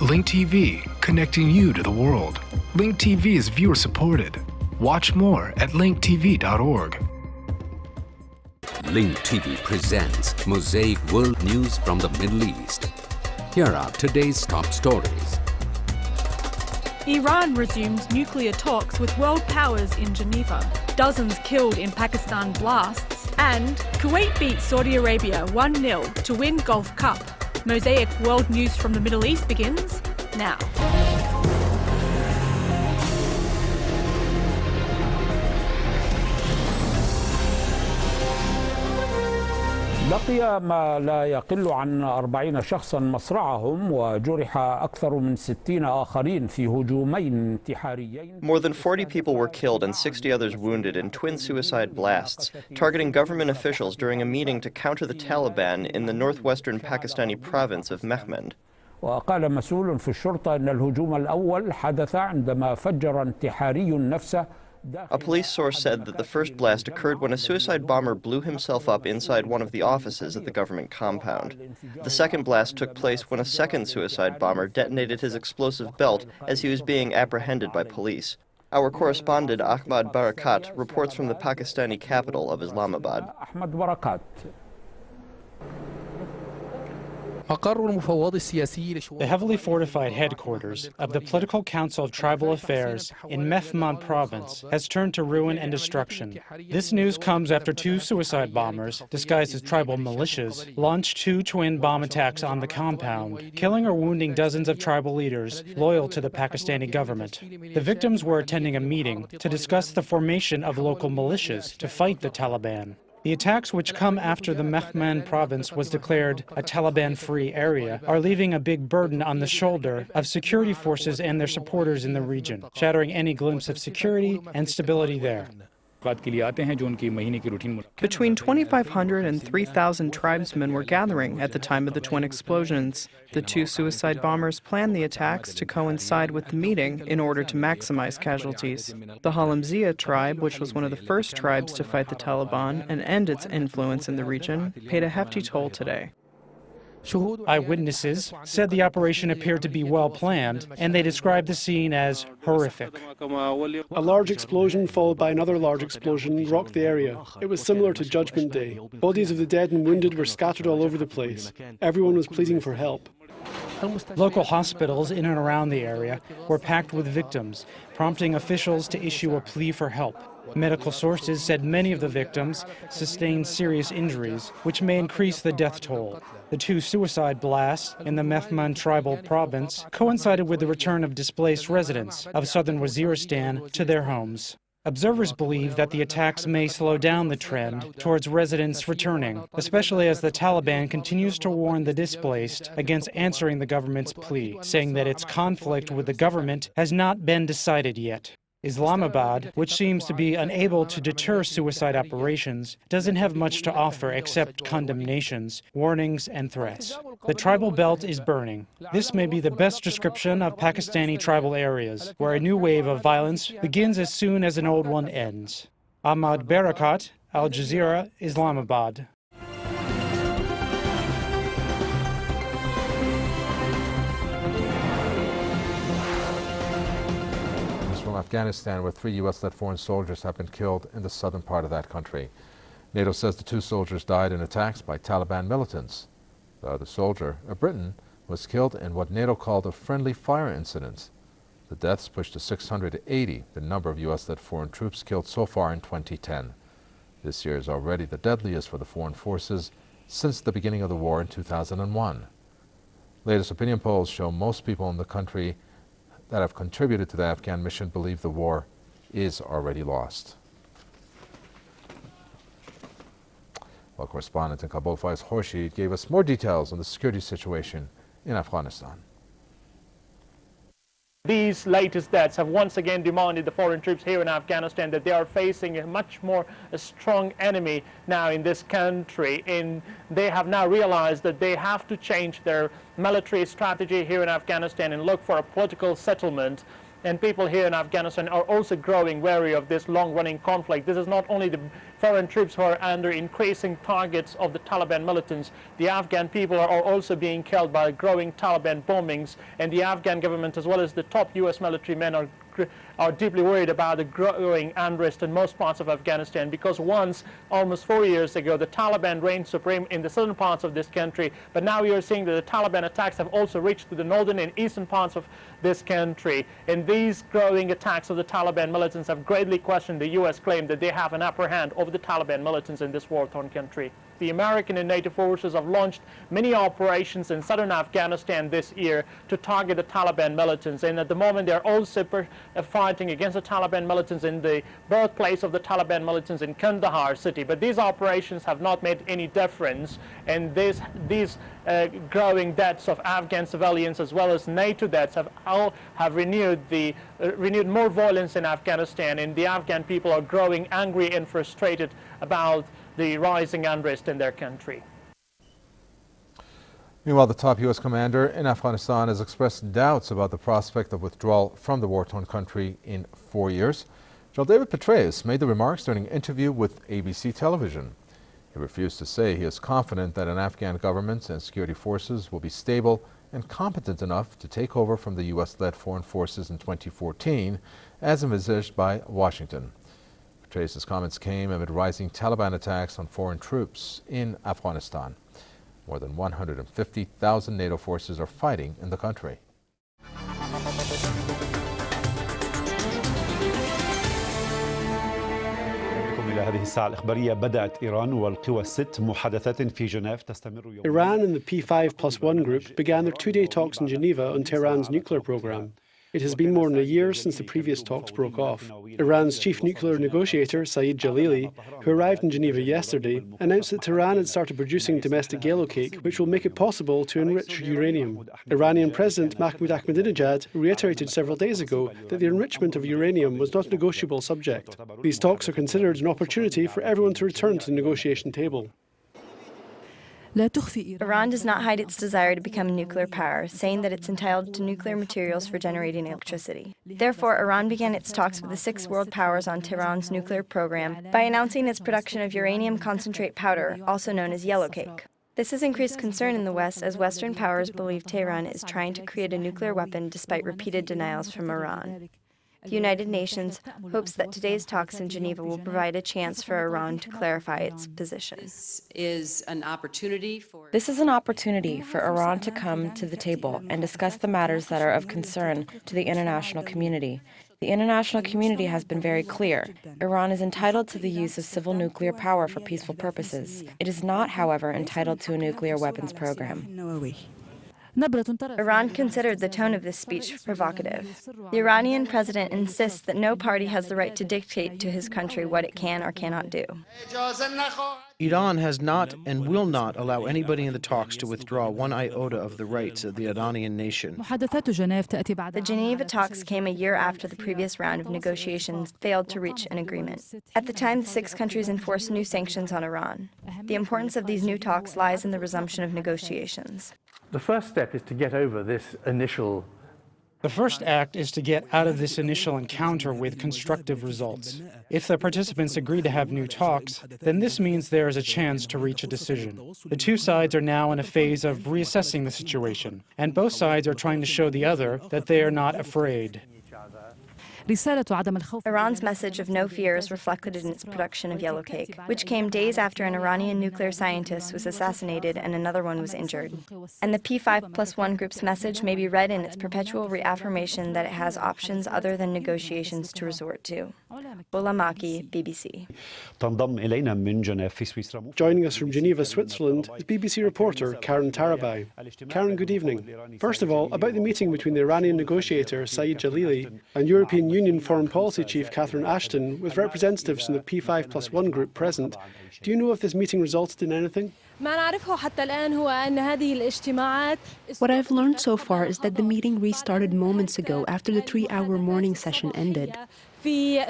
Link TV, connecting you to the world. Link TV is viewer supported. Watch more at linktv.org. Link TV presents Mosaic World News from the Middle East. Here are today's top stories. Iran resumes nuclear talks with world powers in Geneva. Dozens killed in Pakistan blasts. And Kuwait beats Saudi Arabia 1-0 to win Gulf Cup. Mosaic World News from the Middle East begins now. بقي ما لا يقل عن 40 شخصا مصرعهم وجرح أكثر من 60 آخرين في هجومين انتحاريين. More than 40 people were killed and 60 others wounded in twin suicide blasts, targeting government officials during a meeting to counter the Taliban in the northwestern Pakistani province of Mehmed. وقال مسؤول في الشرطة أن الهجوم الأول حدث عندما فجر انتحاري نفسه. A police source said that the first blast occurred when a suicide bomber blew himself up inside one of the offices at the government compound. The second blast took place when a second suicide bomber detonated his explosive belt as he was being apprehended by police. Our correspondent Ahmad Barakat reports from the Pakistani capital of Islamabad. The heavily fortified headquarters of the Political Council of Tribal Affairs in Mehmed province has turned to ruin and destruction. This news comes after two suicide bombers, disguised as tribal militias, launched two twin bomb attacks on the compound, killing or wounding dozens of tribal leaders loyal to the Pakistani government. The victims were attending a meeting to discuss the formation of local militias to fight the Taliban. The attacks, which come after the Mehmed province was declared a Taliban-free area, are leaving a big burden on the shoulder of security forces and their supporters in the region, shattering any glimpse of security and stability there. Between 2,500 and 3,000 tribesmen were gathering at the time of the twin explosions. The two suicide bombers planned the attacks to coincide with the meeting in order to maximize casualties. The Halamziya tribe, which was one of the first tribes to fight the Taliban and end its influence in the region, paid a hefty toll today. Eyewitnesses said the operation appeared to be well planned, and they described the scene as horrific. A large explosion followed by another large explosion rocked the area. It was similar to Judgment Day. Bodies of the dead and wounded were scattered all over the place. Everyone was pleading for help. Local hospitals in and around the area were packed with victims, prompting officials to issue a plea for help. Medical sources said many of the victims sustained serious injuries, which may increase the death toll. The two suicide blasts in the Mehmed tribal province coincided with the return of displaced residents of southern Waziristan to their homes. Observers believe that the attacks may slow down the trend towards residents returning, especially as the Taliban continues to warn the displaced against answering the government's plea, saying that its conflict with the government has not been decided yet. Islamabad, which seems to be unable to deter suicide operations, doesn't have much to offer except condemnations, warnings, and threats. The tribal belt is burning. This may be the best description of Pakistani tribal areas, where a new wave of violence begins as soon as an old one ends. Ahmad Barakat, Al Jazeera, Islamabad. From Afghanistan, where 3 U.S.-led foreign soldiers have been killed in the southern part of that country. NATO says the 2 soldiers died in attacks by Taliban militants. The other soldier, a Briton, was killed in what NATO called a friendly fire incident. The deaths pushed to 680 the number of U.S.-led foreign troops killed so far in 2010. This year is already the deadliest for the foreign forces since the beginning of the war in 2001. Latest opinion polls show most people in the country that have contributed to the Afghan mission believe the war is already lost. Well, correspondent in Kabul, Faiz Khurshid, gave us more details on the security situation in Afghanistan. These latest deaths have once again demanded the foreign troops here in Afghanistan that they are facing a much more strong enemy now in this country. They have now realized that they have to change their military strategy here in Afghanistan and look for a political settlement And people here in Afghanistan are also growing wary of this long-running conflict. This is not only the foreign troops who are under increasing targets of the Taliban militants. The Afghan people are also being killed by growing Taliban bombings, and the Afghan government, as well as the top U.S. military men, are deeply worried about the growing unrest in most parts of Afghanistan, because once, almost 4 years ago, the Taliban reigned supreme in the southern parts of this country, but now we are seeing that the Taliban attacks have also reached to the northern and eastern parts of this country. And these growing attacks of the Taliban militants have greatly questioned the U.S. claim that they have an upper hand over the Taliban militants in this war-torn country. The American and NATO forces have launched many operations in southern Afghanistan this year to target the Taliban militants, and at the moment they're also fighting against the Taliban militants in the birthplace of the Taliban militants in Kandahar city. But these operations have not made any difference, and these growing deaths of Afghan civilians as well as NATO deaths have renewed more violence in Afghanistan, and the Afghan people are growing angry and frustrated about the rising unrest in their country. Meanwhile, the top U.S. commander in Afghanistan has expressed doubts about the prospect of withdrawal from the war-torn country in 4 years. General David Petraeus made the remarks during an interview with ABC television. He refused to say he is confident that an Afghan government and security forces will be stable and competent enough to take over from the U.S.-led foreign forces in 2014, as envisaged by Washington. Petraeus' comments came amid rising Taliban attacks on foreign troops in Afghanistan. More than 150,000 NATO forces are fighting in the country. إلى هذه الساعة الإخبارية بدأت إيران والقوى الست محادثات في جنيف تستمر يوميا. Iran and the P5+1 group began their two-day talks in Geneva on Tehran's nuclear program. It has been more than a year since the previous talks broke off. Iran's chief nuclear negotiator, Saeed Jalili, who arrived in Geneva yesterday, announced that Tehran had started producing domestic yellowcake, which will make it possible to enrich uranium. Iranian President Mahmoud Ahmadinejad reiterated several days ago that the enrichment of uranium was not a negotiable subject. These talks are considered an opportunity for everyone to return to the negotiation table. Iran does not hide its desire to become a nuclear power, saying that it's entitled to nuclear materials for generating electricity. Therefore, Iran began its talks with the 6 world powers on Tehran's nuclear program by announcing its production of uranium concentrate powder, also known as yellowcake. This has increased concern in the West as Western powers believe Tehran is trying to create a nuclear weapon despite repeated denials from Iran. The United Nations hopes that today's talks in Geneva will provide a chance for Iran to clarify its position. This is an opportunity for Iran to come to the table and discuss the matters that are of concern to the international community. The international community has been very clear. Iran is entitled to the use of civil nuclear power for peaceful purposes. It is not, however, entitled to a nuclear weapons program. Iran considered the tone of this speech provocative. The Iranian president insists that no party has the right to dictate to his country what it can or cannot do. Iran has not and will not allow anybody in the talks to withdraw one iota of the rights of the Iranian nation. The Geneva talks came a year after the previous round of negotiations failed to reach an agreement. At the time, the 6 countries enforced new sanctions on Iran. The importance of these new talks lies in the resumption of negotiations. The first step is to get over this initial... The first act is to get out of this initial encounter with constructive results. If the participants agree to have new talks, then this means there is a chance to reach a decision. The 2 sides are now in a phase of reassessing the situation, and both sides are trying to show the other that they are not afraid. Iran's message of no fear is reflected in its production of yellowcake, which came days after an Iranian nuclear scientist was assassinated and another one was injured. And the P5+1 group's message may be read in its perpetual reaffirmation that it has options other than negotiations to resort to. Bola Maki, BBC. Joining us from Geneva, Switzerland, is BBC reporter Karen Tarabai. Karen, good evening. First of all, about the meeting between the Iranian negotiator Saeed Jalili and European Union Foreign Policy Chief Catherine Ashton, with representatives from the P5+1 group present. Do you know if this meeting resulted in anything? What I've learned so far is that the meeting restarted moments ago after the 3-hour morning session ended. The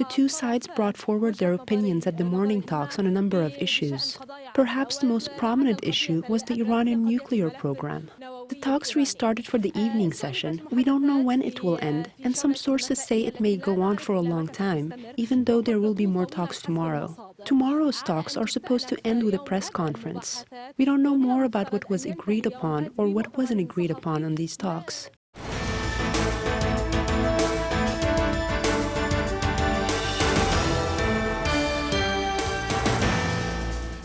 2 sides brought forward their opinions at the morning talks on a number of issues. Perhaps the most prominent issue was the Iranian nuclear program. The talks restarted for the evening session. We don't know when it will end, and some sources say it may go on for a long time, even though there will be more talks tomorrow. Tomorrow's talks are supposed to end with a press conference. We don't know more about what was agreed upon or what wasn't agreed upon on these talks.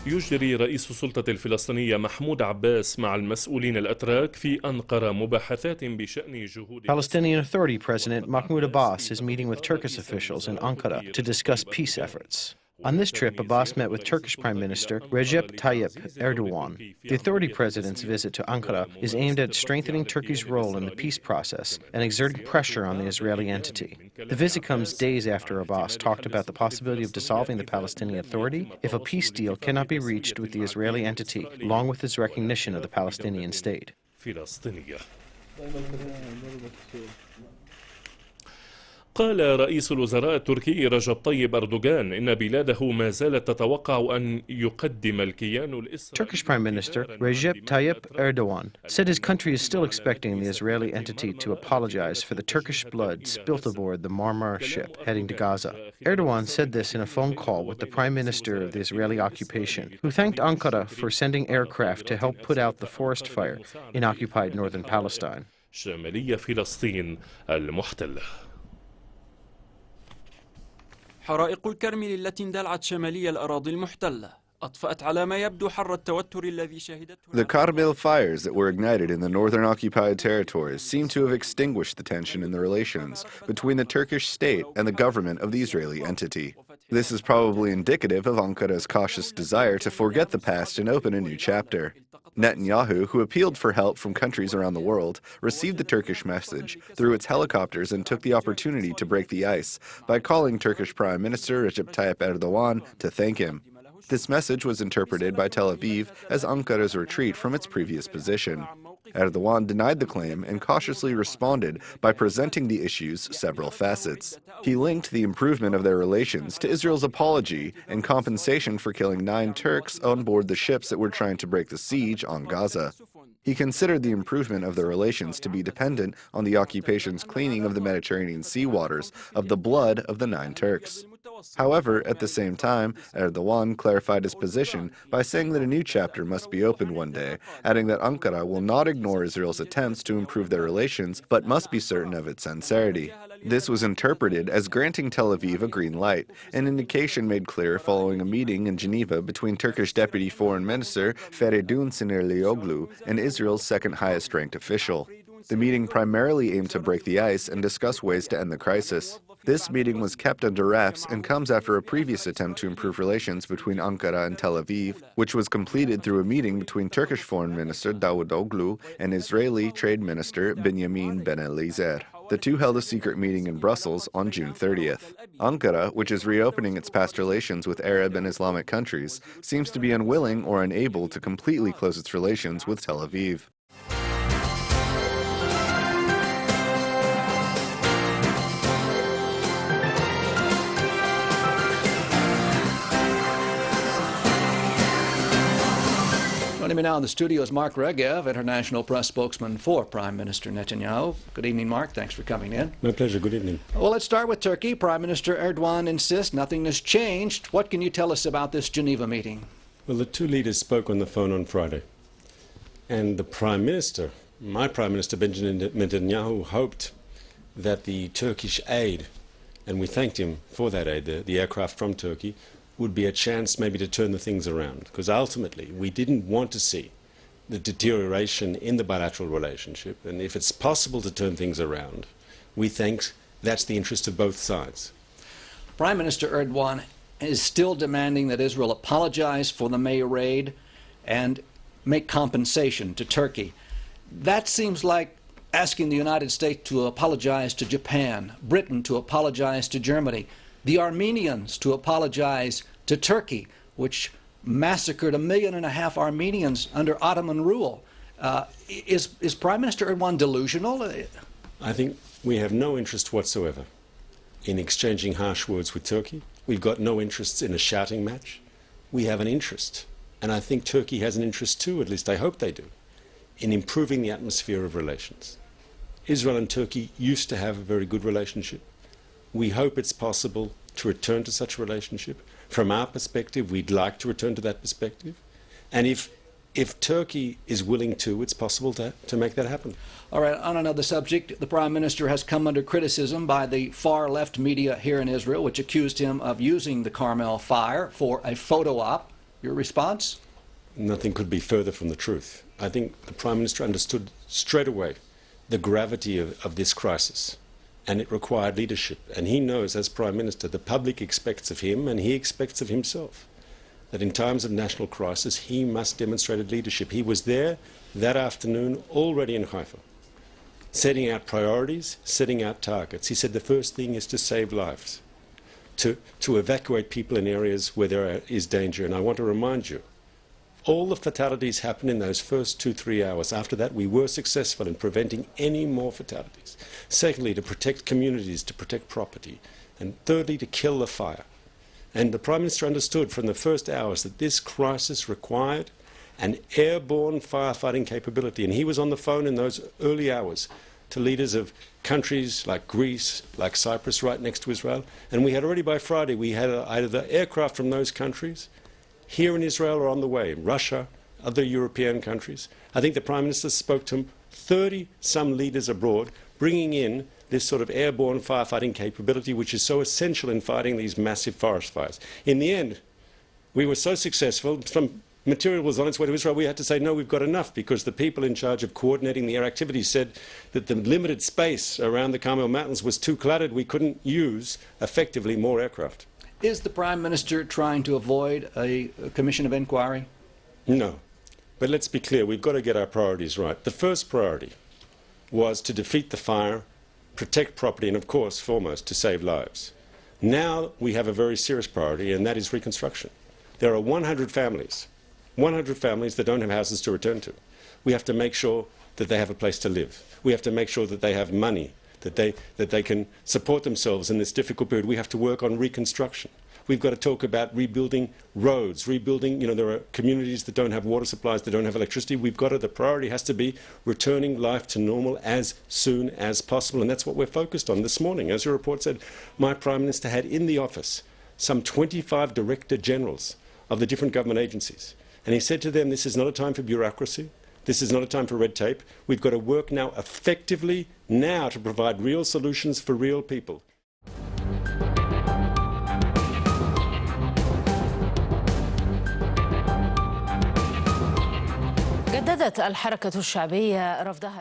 يجري رئيس السلطة الفلسطينية محمود عباس مع المسؤولين الأتراك في أنقرة مباحثات بشأن جهود Palestinian Authority President Mahmoud Abbas is meeting with Turkish officials in Ankara to discuss peace efforts. On this trip, Abbas met with Turkish Prime Minister Recep Tayyip Erdogan. The Authority President's visit to Ankara is aimed at strengthening Turkey's role in the peace process and exerting pressure on the Israeli entity. The visit comes days after Abbas talked about the possibility of dissolving the Palestinian Authority if a peace deal cannot be reached with the Israeli entity, along with its recognition of the Palestinian state. قال رئيس الوزراء التركي رجب طيب أردوغان إن بلاده ما زالت تتوقع أن يقدم الكيان الإسرائيلي. Turkish Prime Minister Recep Tayyip Erdogan said his country is still expecting the Israeli entity to apologize for the Turkish blood spilt aboard the Marmara ship heading to Gaza. Erdogan said this in a phone call with the Prime Minister of the Israeli occupation, who thanked Ankara for sending aircraft to help put out the forest fire in occupied northern Palestine. شمالية فلسطين المحتلة. حرائق الكرمل التي اندلعت شمالي الأراضي المحتلة أطفأت على ما يبدو حر التوتر الذي شهدته. The Karmel fires that were ignited in the northern occupied territories seem to have extinguished the tension in the relations between the Turkish state and the government of the Israeli entity. This is probably indicative of Ankara's cautious desire to forget the past and open a new chapter. Netanyahu, who appealed for help from countries around the world, received the Turkish message through its helicopters and took the opportunity to break the ice by calling Turkish Prime Minister Recep Tayyip Erdogan to thank him. This message was interpreted by Tel Aviv as Ankara's retreat from its previous position. Erdogan denied the claim and cautiously responded by presenting the issue's several facets. He linked the improvement of their relations to Israel's apology and compensation for killing 9 Turks on board the ships that were trying to break the siege on Gaza. He considered the improvement of their relations to be dependent on the occupation's cleaning of the Mediterranean sea waters of the blood of the 9 Turks. However, at the same time, Erdogan clarified his position by saying that a new chapter must be opened one day, adding that Ankara will not ignore Israel's attempts to improve their relations, but must be certain of its sincerity. This was interpreted as granting Tel Aviv a green light, an indication made clear following a meeting in Geneva between Turkish Deputy Foreign Minister Feridun Sinirlioglu and Israel's second highest-ranked official. The meeting primarily aimed to break the ice and discuss ways to end the crisis. This meeting was kept under wraps and comes after a previous attempt to improve relations between Ankara and Tel Aviv, which was completed through a meeting between Turkish Foreign Minister Davutoglu and Israeli Trade Minister Benjamin Ben-Eliezer. The two held a secret meeting in Brussels on June 30th. Ankara, which is reopening its past relations with Arab and Islamic countries, seems to be unwilling or unable to completely close its relations with Tel Aviv. Joining me now in the studio is Mark Regev, international press spokesman for Prime Minister Netanyahu. Good evening, Mark. Thanks for coming in. My pleasure. Good evening. Well, let's start with Turkey. Prime Minister Erdogan insists nothing has changed. What can you tell us about this Geneva meeting? Well, the two leaders spoke on the phone on Friday. And the Prime Minister, my Prime Minister Benjamin Netanyahu, hoped that the Turkish aid, and we thanked him for that aid, the aircraft from Turkey, would be a chance maybe to turn the things around. Because ultimately, we didn't want to see the deterioration in the bilateral relationship. And if it's possible to turn things around, we think that's the interest of both sides. Prime Minister Erdogan is still demanding that Israel apologize for the May raid and make compensation to Turkey. That seems like asking the United States to apologize to Japan, Britain to apologize to Germany, the Armenians to apologize to Turkey, which massacred 1.5 million Armenians under Ottoman rule. Is Prime Minister Erdogan delusional? I think we have no interest whatsoever in exchanging harsh words with Turkey. We've got no interest in a shouting match. We have an interest and I think Turkey has an interest too, at least I hope they do, in improving the atmosphere of relations. Israel and Turkey used to have a very good relationship. We hope it's possible to return to such a relationship. From our perspective, we'd like to return to that perspective. And if Turkey is willing to, it's possible to make that happen. All right, on another subject, the Prime Minister has come under criticism by the far-left media here in Israel, which accused him of using the Carmel fire for a photo op. Your response? Nothing could be further from the truth. I think the Prime Minister understood straight away the gravity of this crisis, and it required leadership. And he knows, as Prime Minister, the public expects of him, and he expects of himself, that in times of national crisis, he must demonstrate leadership. He was there that afternoon already in Haifa, setting out priorities, setting out targets. He said the first thing is to save lives, to evacuate people in areas where there is danger. And I want to remind you, all the fatalities happened in those first 2-3 hours. After that, we were successful in preventing any more fatalities. Secondly, to protect communities, to protect property. And thirdly, to kill the fire. And the Prime Minister understood from the first hours that this crisis required an airborne firefighting capability. And he was on the phone in those early hours to leaders of countries like Greece, like Cyprus, right next to Israel. And we had already by Friday, we had either aircraft from those countries here in Israel or on the way, Russia, other European countries. I think the Prime Minister spoke to 30-some leaders abroad, bringing in this sort of airborne firefighting capability, which is so essential in fighting these massive forest fires. In the end, we were so successful, some material was on its way to Israel, we had to say, no, we've got enough, because the people in charge of coordinating the air activities said that the limited space around the Carmel Mountains was too cluttered, we couldn't use effectively more aircraft. Is the Prime Minister trying to avoid a commission of inquiry? No. But let's be clear, we've got to get our priorities right. The first priority was to defeat the fire, protect property, and of course, foremost, to save lives. Now we have a very serious priority, and that is reconstruction. There are 100 families that don't have houses to return to. We have to make sure that they have a place to live. We have to make sure that they have money, that they can support themselves in this difficult period. We have to work on reconstruction. We've got to talk about rebuilding roads, rebuilding, there are communities that don't have water supplies, that don't have electricity. The priority has to be returning life to normal as soon as possible, and that's what we're focused on this morning. As your report said, my Prime Minister had in the office some 25 Director Generals of the different government agencies, and he said to them, this is not a time for bureaucracy. This is not a time for red tape. We've got to work now effectively now to provide real solutions for real people.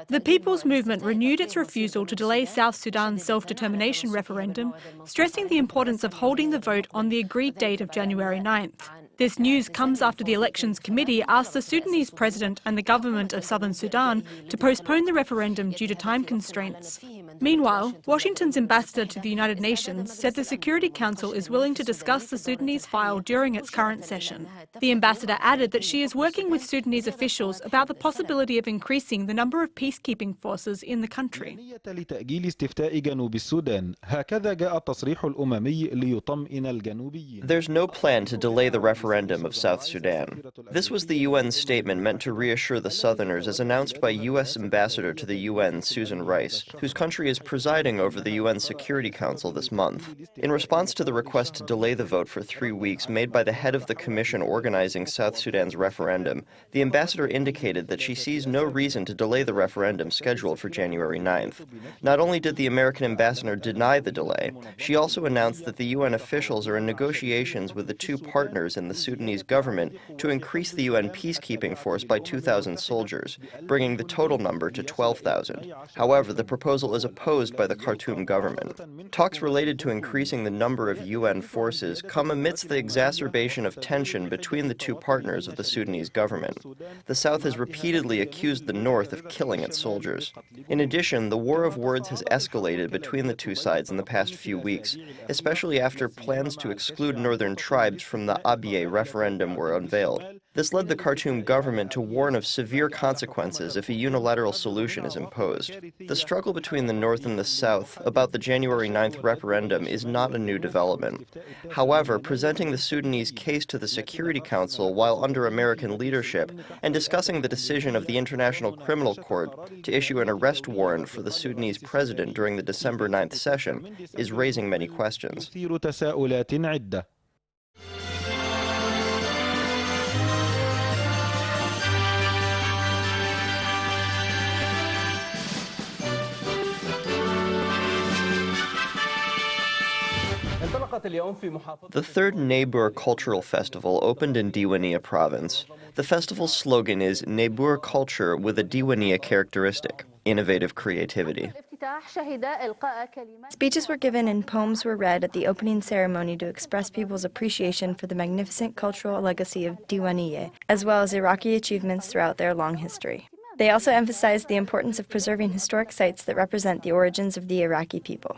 The People's Movement renewed its refusal to delay South Sudan's self-determination referendum, stressing the importance of holding the vote on the agreed date of January 9th. This news comes after the Elections Committee asked the Sudanese president and the government of southern Sudan to postpone the referendum due to time constraints. Meanwhile, Washington's ambassador to the United Nations said the Security Council is willing to discuss the Sudanese file during its current session. The ambassador added that she is working with Sudanese officials about the possibility of increasing the number of peacekeeping forces in the country. There's no plan to delay the referendum of South Sudan. This was the UN statement meant to reassure the Southerners, as announced by U.S. Ambassador to the UN, Susan Rice, whose country is presiding over the UN Security Council this month. In response to the request to delay the vote for 3 weeks made by the head of the commission organizing South Sudan's referendum, the ambassador indicated that she sees no reason to delay the referendum scheduled for January 9th. Not only did the American ambassador deny the delay, she also announced that the UN officials are in negotiations with the two partners in the Sudanese government to increase the UN peacekeeping force by 2,000 soldiers, bringing the total number to 12,000. However, the proposal is opposed by the Khartoum government. Talks related to increasing the number of UN forces come amidst the exacerbation of tension between the two partners of the Sudanese government. The South has repeatedly accused the North of killing its soldiers. In addition, the war of words has escalated between the two sides in the past few weeks, especially after plans to exclude northern tribes from the IBA referendum were unveiled. This led the Khartoum government to warn of severe consequences if a unilateral solution is imposed. The struggle between the North and the South about the January 9th referendum is not a new development. However, presenting the Sudanese case to the Security Council while under American leadership and discussing the decision of the International Criminal Court to issue an arrest warrant for the Sudanese president during the December 9th session is raising many questions. The third Niebuhr Cultural Festival opened in Diwaniyah province. The festival's slogan is Niebuhr Culture with a Diwaniyah characteristic, innovative creativity. Speeches were given and poems were read at the opening ceremony to express people's appreciation for the magnificent cultural legacy of Diwaniyah, as well as Iraqi achievements throughout their long history. They also emphasized the importance of preserving historic sites that represent the origins of the Iraqi people.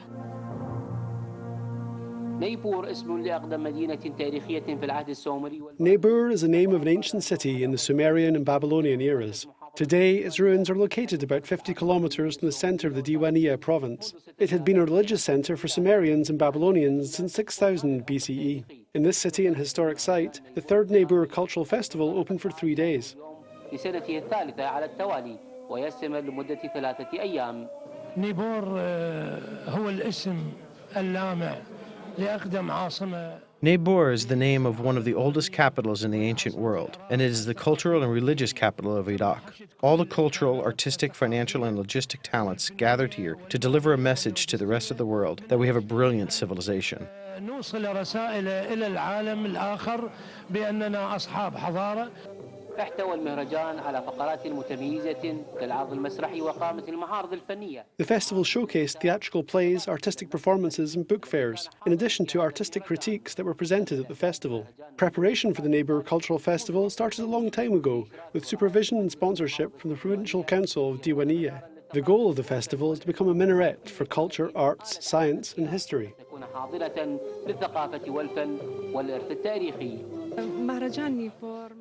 Niebuhr is the name of an ancient city in the Sumerian and Babylonian eras. Today, its ruins are located about 50 kilometers from the center of the Diwaniyah province. It had been a religious center for Sumerians and Babylonians since 6000 BCE. In this city and historic site, the third Niebuhr Cultural Festival opened for 3 days. Niebuhr is the name of one of the oldest capitals in the ancient world, and it is the cultural and religious capital of Iraq. All the cultural, artistic, financial, and logistic talents gathered here to deliver a message to the rest of the world that we have a brilliant civilization. The festival showcased theatrical plays, artistic performances and book fairs, in addition to artistic critiques that were presented at the festival. Preparation for the Niebuhr Cultural Festival started a long time ago, with supervision and sponsorship from the Provincial Council of Diwaniyah. The goal of the festival is to become a minaret for culture, arts, science and history.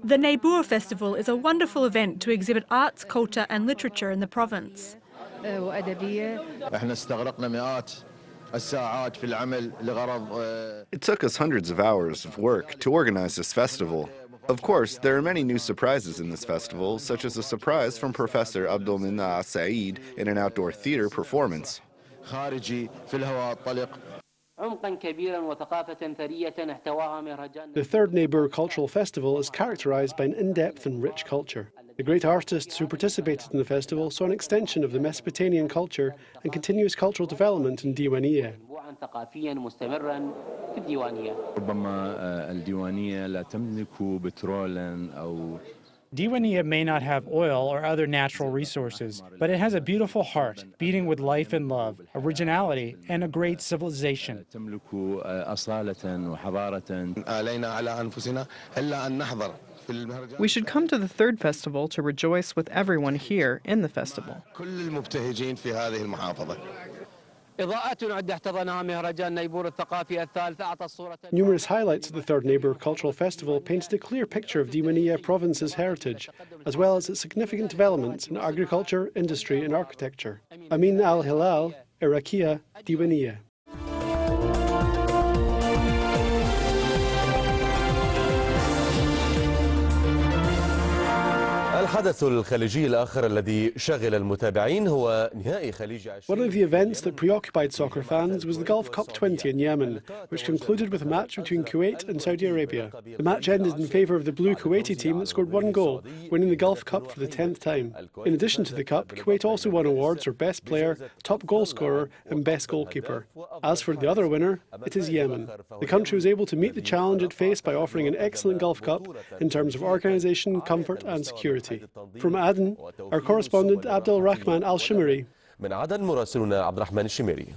The Niebuhr Festival is a wonderful event to exhibit arts, culture and literature in the province. It took us hundreds of hours of work to organize this festival. Of course, there are many new surprises in this festival, such as a surprise from Professor Abdul Minna Saeed in an outdoor theater performance. The third Niebuhr Cultural Festival is characterized by an in-depth and rich culture. The great artists who participated in the festival saw an extension of the Mesopotamian culture and continuous cultural development in Diwaniyah. Diwaniyah may not have oil or other natural resources, but it has a beautiful heart, beating with life and love, originality, and a great civilization. We should come to the third festival to rejoice with everyone here in the festival. Numerous highlights of the third Niebuhr Cultural Festival painted a clear picture of Diwaniyah province's heritage, as well as its significant developments in agriculture, industry and architecture. Amin Al-Hilal, Iraqiya, Diwaniyah. الحدث الخليجي الآخر الذي شغل المتابعين هو نهائي خليج. One of the events that preoccupied soccer fans was the Gulf Cup 20 in Yemen, which concluded with a match between Kuwait and Saudi Arabia. The match ended in favour of the blue Kuwaiti team that scored 1 goal, winning the Gulf Cup for the 10th time. In addition to the Cup, Kuwait also won awards for Best Player, Top Goal Scorer and Best Goalkeeper. As for the other winner, it is Yemen. The country was able to meet the challenge it faced by offering an excellent Gulf Cup in terms of organisation, comfort and security. From Aden, our correspondent Abdul Rahman Al-Shimiri. من عدن مراسلنا عبد الرحمن الشميري.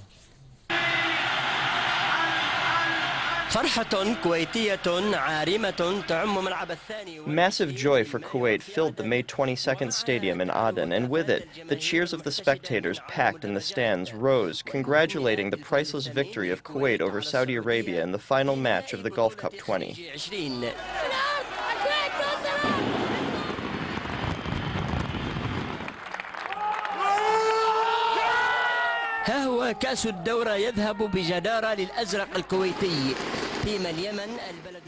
Massive joy for Kuwait filled the May 22nd stadium in Aden, and with it, the cheers of the spectators packed in the stands rose, congratulating the priceless victory of Kuwait over Saudi Arabia in the final match of the Gulf Cup 20. ها هو كأس الدورة يذهب بجدارة للأزرق الكويتي.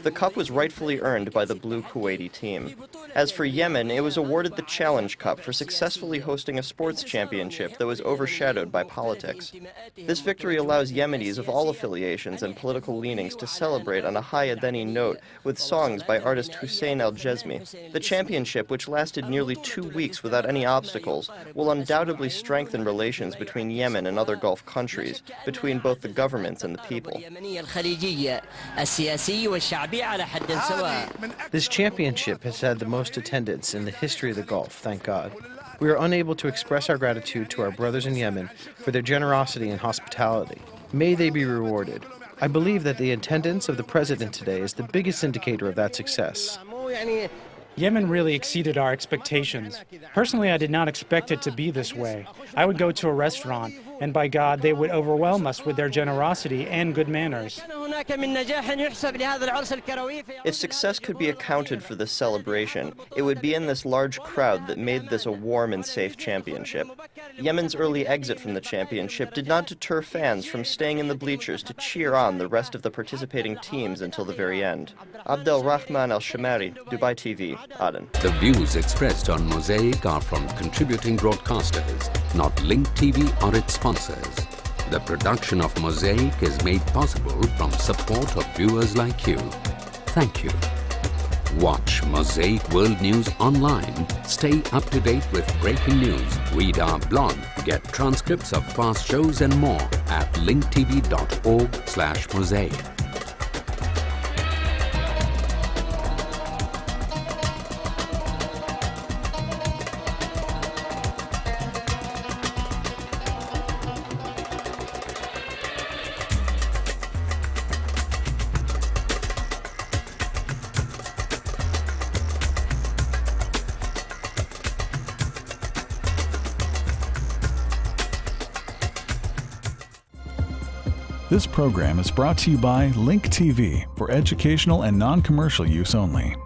The cup was rightfully earned by the blue Kuwaiti team. As for Yemen, it was awarded the Challenge Cup for successfully hosting a sports championship that was overshadowed by politics. This victory allows Yemenis of all affiliations and political leanings to celebrate on a high Adeni note with songs by artist Hussein Al-Jazmi. The championship, which lasted nearly 2 weeks without any obstacles, will undoubtedly strengthen relations between Yemen and other Gulf countries, between both the governments and the people. This championship has had the most attendance in the history of the Gulf, thank God. We are unable to express our gratitude to our brothers in Yemen for their generosity and hospitality. May they be rewarded. I believe that the attendance of the President today is the biggest indicator of that success. Yemen really exceeded our expectations. Personally, I did not expect it to be this way. I would go to a restaurant, and by God, they would overwhelm us with their generosity and good manners. If success could be accounted for this celebration, it would be in this large crowd that made this a warm and safe championship. Yemen's early exit from the championship did not deter fans from staying in the bleachers to cheer on the rest of the participating teams until the very end. Abdel Rahman Al-Shamari, Dubai TV, Aden. The views expressed on Mosaic are from contributing broadcasters, not Link TV or its sponsors. The production of Mosaic is made possible from support of viewers like you. Thank you. Watch Mosaic World News online. Stay up to date with breaking news. Read our blog. Get transcripts of past shows and more at linktv.org/mosaic. This program is brought to you by Link TV for educational and non-commercial use only.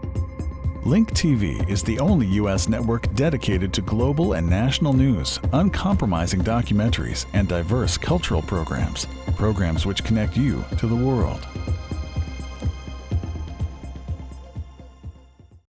Link TV is the only U.S. network dedicated to global and national news, uncompromising documentaries, and diverse cultural programs which connect you to the world.